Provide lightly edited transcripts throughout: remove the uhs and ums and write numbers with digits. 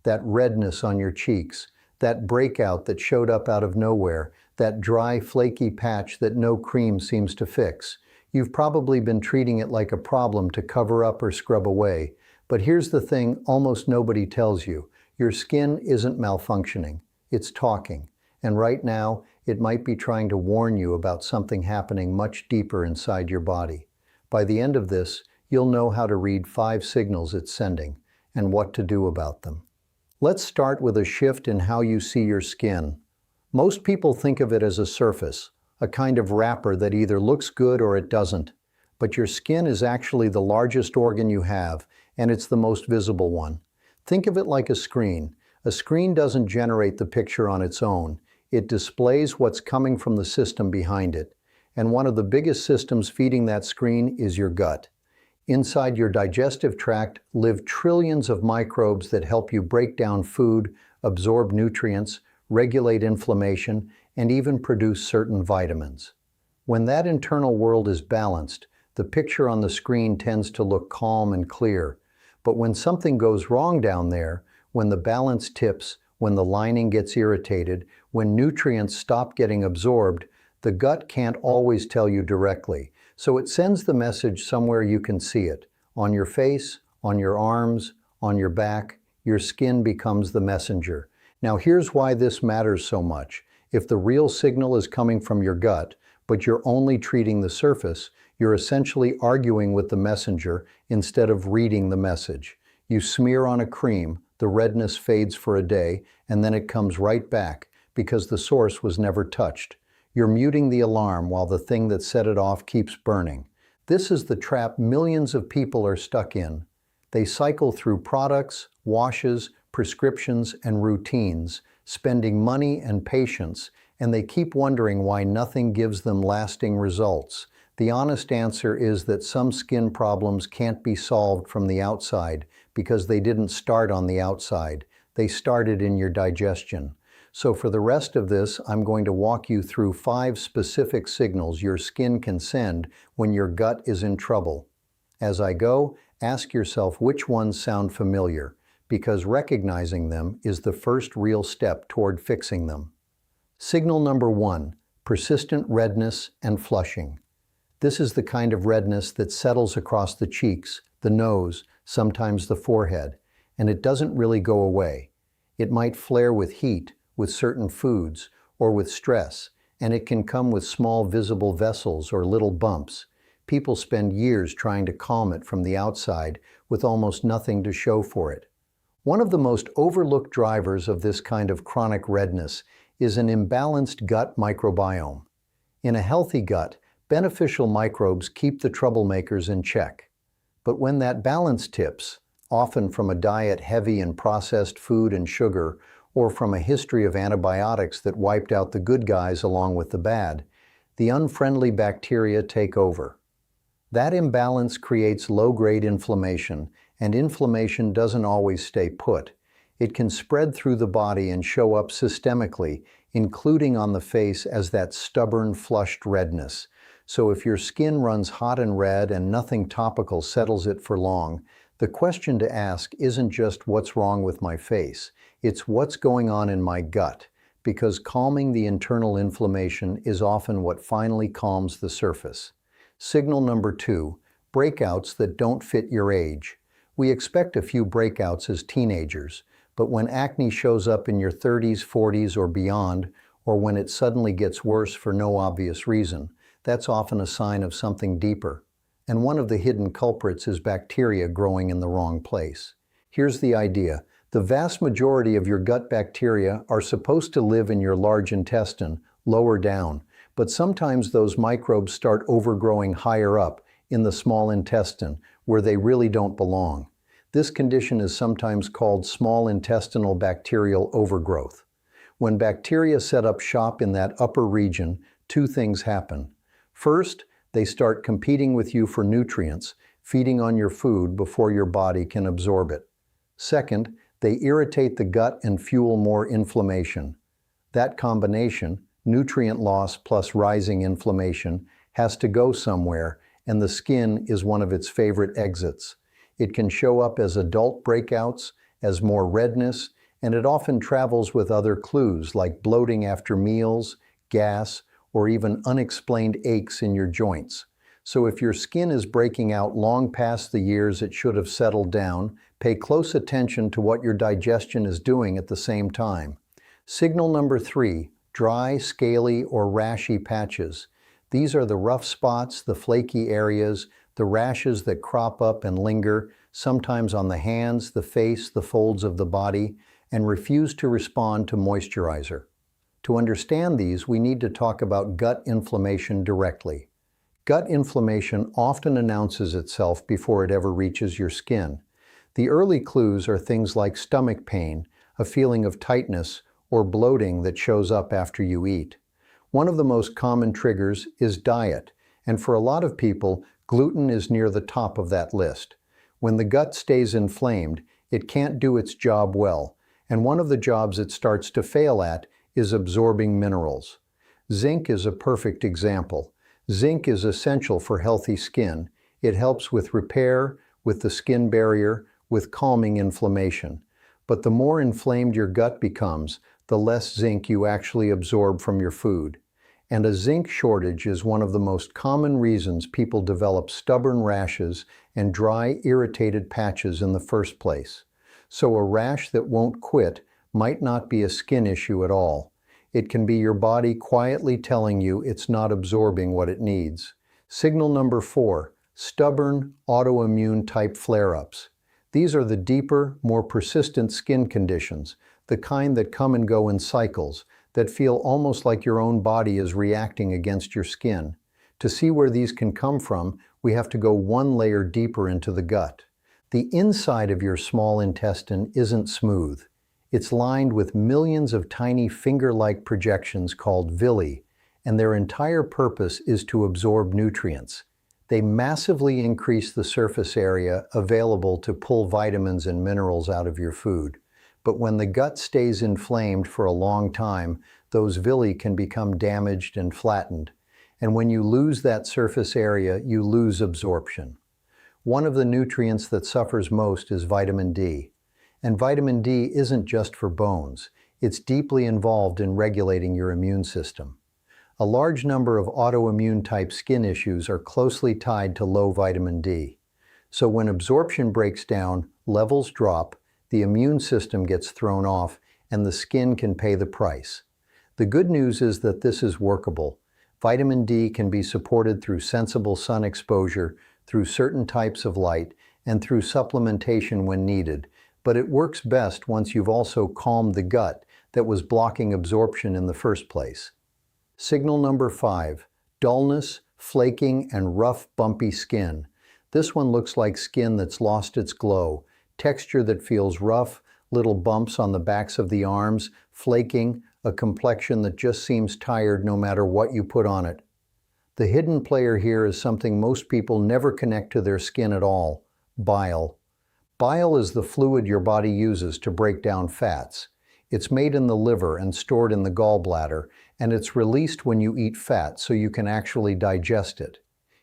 that redness on your cheeks, that breakout that showed up out of nowhere, that dry, flaky patch that no cream seems to fix. You've probably been treating it like a problem to cover up or scrub away. But here's the thing almost nobody tells you. Your skin isn't malfunctioning. It's talking. And right now, it might be trying to warn you about something happening much deeper inside your body. By the end of this, you'll know how to read 5 signals it's sending and what to do about them. Let's start with a shift in how you see your skin. Most people think of it as a surface, a kind of wrapper that either looks good or it doesn't. But your skin is actually the largest organ you have, and it's the most visible one. Think of it like a screen. A screen doesn't generate the picture on its own. It displays what's coming from the system behind it. And one of the biggest systems feeding that screen is your gut. Inside your digestive tract live trillions of microbes that help you break down food, absorb nutrients, regulate inflammation, and even produce certain vitamins. When that internal world is balanced, the picture on the screen tends to look calm and clear. But when something goes wrong down there, when the balance tips, when the lining gets irritated, when nutrients stop getting absorbed, the gut can't always tell you directly. So it sends the message somewhere you can see it. On your face, on your arms, on your back, your skin becomes the messenger. Now here's why this matters so much. If the real signal is coming from your gut, but you're only treating the surface, you're essentially arguing with the messenger instead of reading the message. You smear on a cream, the redness fades for a day, and then it comes right back because the source was never touched. You're muting the alarm while the thing that set it off keeps burning. This is the trap millions of people are stuck in. They cycle through products, washes, prescriptions, and routines, spending money and patience, and they keep wondering why nothing gives them lasting results. The honest answer is that some skin problems can't be solved from the outside because they didn't start on the outside. They started in your digestion. So for the rest of this, I'm going to walk you through 5 specific signals your skin can send when your gut is in trouble. As I go, ask yourself which ones sound familiar, because recognizing them is the first real step toward fixing them. Signal number 1, persistent redness and flushing. This is the kind of redness that settles across the cheeks, the nose, sometimes the forehead, and it doesn't really go away. It might flare with heat, with certain foods, or with stress, and it can come with small visible vessels or little bumps. People spend years trying to calm it from the outside with almost nothing to show for it. One of the most overlooked drivers of this kind of chronic redness is an imbalanced gut microbiome. In a healthy gut, beneficial microbes keep the troublemakers in check. But when that balance tips, often from a diet heavy in processed food and sugar, or from a history of antibiotics that wiped out the good guys along with the bad, the unfriendly bacteria take over. That imbalance creates low-grade inflammation, and inflammation doesn't always stay put. It can spread through the body and show up systemically, including on the face as that stubborn, flushed redness. So if your skin runs hot and red and nothing topical settles it for long, the question to ask isn't just what's wrong with my face, it's what's going on in my gut, because calming the internal inflammation is often what finally calms the surface. Signal number 2, breakouts that don't fit your age. We expect a few breakouts as teenagers, but when acne shows up in your 30s, 40s, or beyond, or when it suddenly gets worse for no obvious reason, that's often a sign of something deeper. And one of the hidden culprits is bacteria growing in the wrong place. Here's the idea. The vast majority of your gut bacteria are supposed to live in your large intestine, lower down, but sometimes those microbes start overgrowing higher up, in the small intestine, where they really don't belong. This condition is sometimes called small intestinal bacterial overgrowth. When bacteria set up shop in that upper region, 2 things happen. First, they start competing with you for nutrients, feeding on your food before your body can absorb it. Second, they irritate the gut and fuel more inflammation. That combination, nutrient loss plus rising inflammation, has to go somewhere, and the skin is one of its favorite exits. It can show up as adult breakouts, as more redness, and it often travels with other clues like bloating after meals, gas, or even unexplained aches in your joints. So if your skin is breaking out long past the years it should have settled down, pay close attention to what your digestion is doing at the same time. Signal number 3, dry, scaly, or rashy patches. These are the rough spots, the flaky areas, the rashes that crop up and linger, sometimes on the hands, the face, the folds of the body, and refuse to respond to moisturizer. To understand these, we need to talk about gut inflammation directly. Gut inflammation often announces itself before it ever reaches your skin. The early clues are things like stomach pain, a feeling of tightness, or bloating that shows up after you eat. One of the most common triggers is diet, and for a lot of people, gluten is near the top of that list. When the gut stays inflamed, it can't do its job well, and one of the jobs it starts to fail at is absorbing minerals. Zinc is a perfect example. Zinc is essential for healthy skin. It helps with repair, with the skin barrier, with calming inflammation. But the more inflamed your gut becomes, the less zinc you actually absorb from your food. And a zinc shortage is one of the most common reasons people develop stubborn rashes and dry, irritated patches in the first place. So a rash that won't quit might not be a skin issue at all. It can be your body quietly telling you it's not absorbing what it needs. Signal number 4, stubborn autoimmune type flare-ups. These are the deeper, more persistent skin conditions, the kind that come and go in cycles, that feel almost like your own body is reacting against your skin. To see where these can come from, we have to go one layer deeper into the gut. The inside of your small intestine isn't smooth. It's lined with millions of tiny finger-like projections called villi, and their entire purpose is to absorb nutrients. They massively increase the surface area available to pull vitamins and minerals out of your food. But when the gut stays inflamed for a long time, those villi can become damaged and flattened. And when you lose that surface area, you lose absorption. One of the nutrients that suffers most is vitamin D. And vitamin D isn't just for bones. It's deeply involved in regulating your immune system. A large number of autoimmune type skin issues are closely tied to low vitamin D. So when absorption breaks down, levels drop, the immune system gets thrown off, and the skin can pay the price. The good news is that this is workable. Vitamin D can be supported through sensible sun exposure, through certain types of light, and through supplementation when needed. But it works best once you've also calmed the gut that was blocking absorption in the first place. Signal number 5, dullness, flaking, and rough, bumpy skin. This one looks like skin that's lost its glow, texture that feels rough, little bumps on the backs of the arms, flaking, a complexion that just seems tired no matter what you put on it. The hidden player here is something most people never connect to their skin at all: bile. Bile is the fluid your body uses to break down fats. It's made in the liver and stored in the gallbladder, and it's released when you eat fat so you can actually digest it.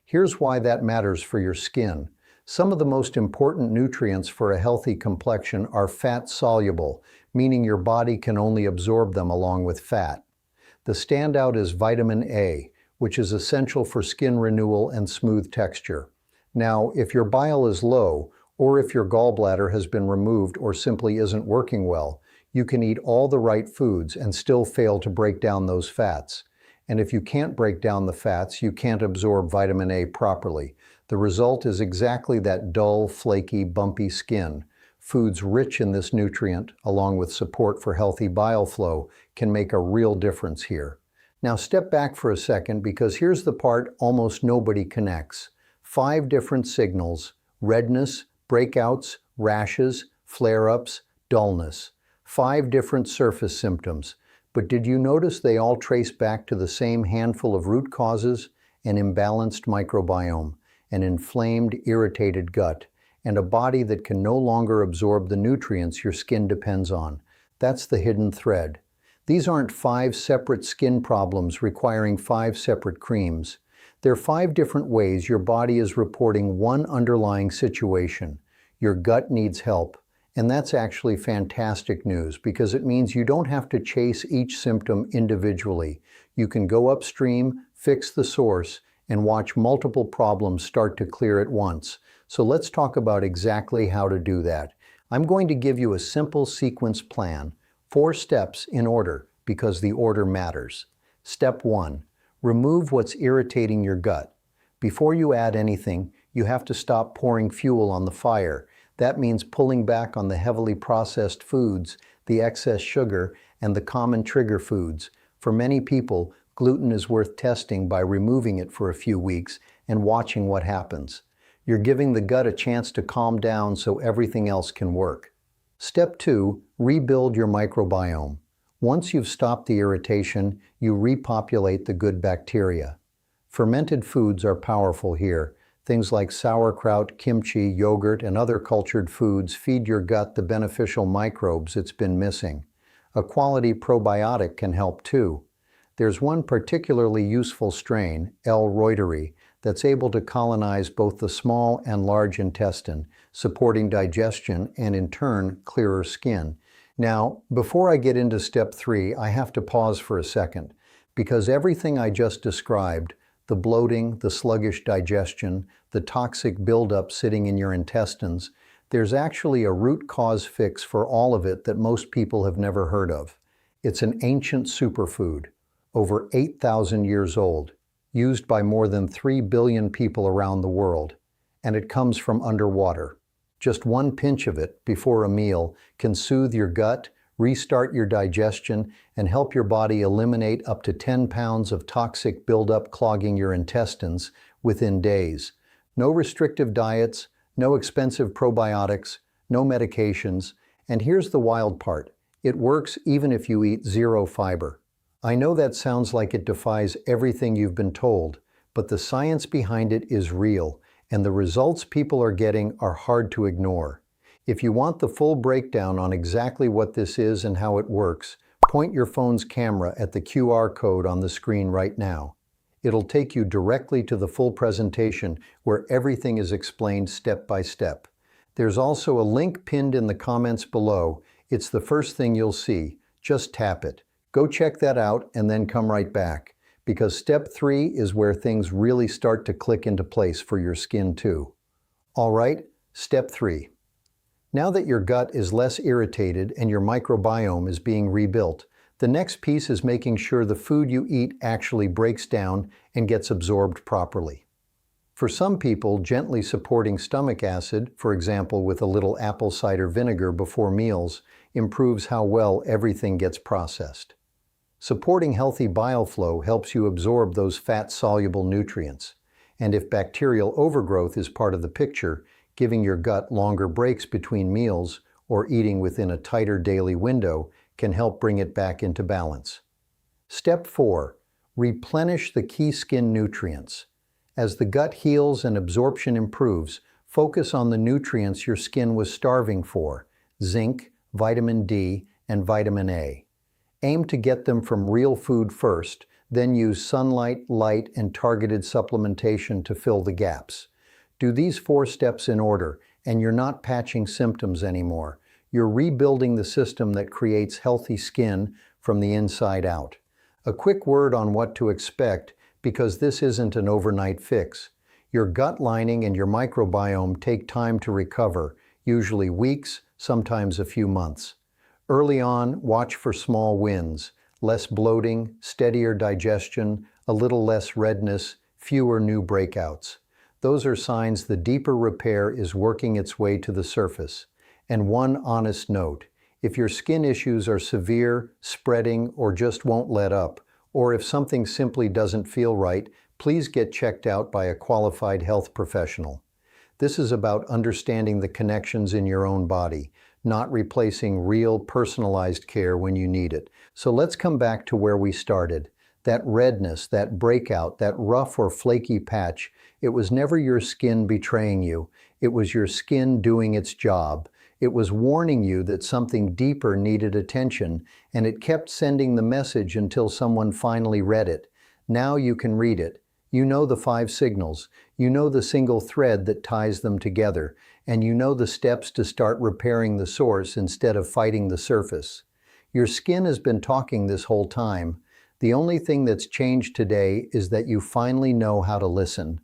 Here's why that matters for your skin. Some of the most important nutrients for a healthy complexion are fat-soluble, meaning your body can only absorb them along with fat. The standout is vitamin A, which is essential for skin renewal and smooth texture. Now, if your bile is low, or if your gallbladder has been removed or simply isn't working well, you can eat all the right foods and still fail to break down those fats. And if you can't break down the fats, you can't absorb vitamin A properly. The result is exactly that dull, flaky, bumpy skin. Foods rich in this nutrient, along with support for healthy bile flow, can make a real difference here. Now step back for a second, because here's the part almost nobody connects. 5 different signals: redness, breakouts, rashes, flare-ups, dullness. 5 different surface symptoms. But did you notice they all trace back to the same handful of root causes? An imbalanced microbiome, an inflamed, irritated gut, and a body that can no longer absorb the nutrients your skin depends on. That's the hidden thread. These aren't 5 separate skin problems requiring 5 separate creams. They're 5 different ways your body is reporting one underlying situation. Your gut needs help, And that's actually fantastic news because it means you don't have to chase each symptom individually. You can go upstream, fix the source, and watch multiple problems start to clear at once. So let's talk about exactly how to do that. I'm going to give you a simple sequence plan, 4 steps in order, because the order matters. Step 1. Remove what's irritating your gut. Before you add anything, you have to stop pouring fuel on the fire. That means pulling back on the heavily processed foods, the excess sugar, and the common trigger foods. For many people, gluten is worth testing by removing it for a few weeks and watching what happens. You're giving the gut a chance to calm down so everything else can work. Step 2. Rebuild your microbiome. Once you've stopped the irritation, you repopulate the good bacteria. Fermented foods are powerful here. Things like sauerkraut, kimchi, yogurt, and other cultured foods feed your gut the beneficial microbes it's been missing. A quality probiotic can help too. There's one particularly useful strain, L. reuteri, that's able to colonize both the small and large intestine, supporting digestion and in turn, clearer skin. Now, before I get into step 3, I have to pause for a second, because everything I just described, the bloating, the sluggish digestion, the toxic buildup sitting in your intestines, there's actually a root cause fix for all of it that most people have never heard of. It's an ancient superfood, over 8,000 years old, used by more than 3 billion people around the world, and it comes from underwater. Just one pinch of it before a meal can soothe your gut, restart your digestion, and help your body eliminate up to 10 pounds of toxic buildup clogging your intestines within days. No restrictive diets, no expensive probiotics, no medications, and here's the wild part. It works even if you eat 0 fiber. I know that sounds like it defies everything you've been told, but the science behind it is real, and the results people are getting are hard to ignore. If you want the full breakdown on exactly what this is and how it works, point your phone's camera at the QR code on the screen right now. It'll take you directly to the full presentation where everything is explained step by step. There's also a link pinned in the comments below. It's the first thing you'll see. Just tap it. Go check that out and then come right back, because step 3 is where things really start to click into place for your skin too. All right, step 3. Now that your gut is less irritated and your microbiome is being rebuilt, the next piece is making sure the food you eat actually breaks down and gets absorbed properly. For some people, gently supporting stomach acid, for example with a little apple cider vinegar before meals, improves how well everything gets processed. Supporting healthy bile flow helps you absorb those fat-soluble nutrients. And if bacterial overgrowth is part of the picture, giving your gut longer breaks between meals or eating within a tighter daily window can help bring it back into balance. Step 4. Replenish the key skin nutrients. As the gut heals and absorption improves, focus on the nutrients your skin was starving for: zinc, vitamin D, and vitamin A. Aim to get them from real food first, then use sunlight, light, and targeted supplementation to fill the gaps. Do these 4 steps in order, and you're not patching symptoms anymore. You're rebuilding the system that creates healthy skin from the inside out. A quick word on what to expect, because this isn't an overnight fix. Your gut lining and your microbiome take time to recover, usually weeks, sometimes a few months. Early on, watch for small wins: less bloating, steadier digestion, a little less redness, fewer new breakouts. Those are signs the deeper repair is working its way to the surface. And one honest note: if your skin issues are severe, spreading, or just won't let up, or if something simply doesn't feel right, please get checked out by a qualified health professional. This is about understanding the connections in your own body, not replacing real, personalized care when you need it. So let's come back to where we started. That redness, that breakout, that rough or flaky patch, it was never your skin betraying you. It was your skin doing its job. It was warning you that something deeper needed attention, and it kept sending the message until someone finally read it. Now you can read it. You know the 5 signals. You know the single thread that ties them together, and you know the steps to start repairing the source instead of fighting the surface. Your skin has been talking this whole time. The only thing that's changed today is that you finally know how to listen.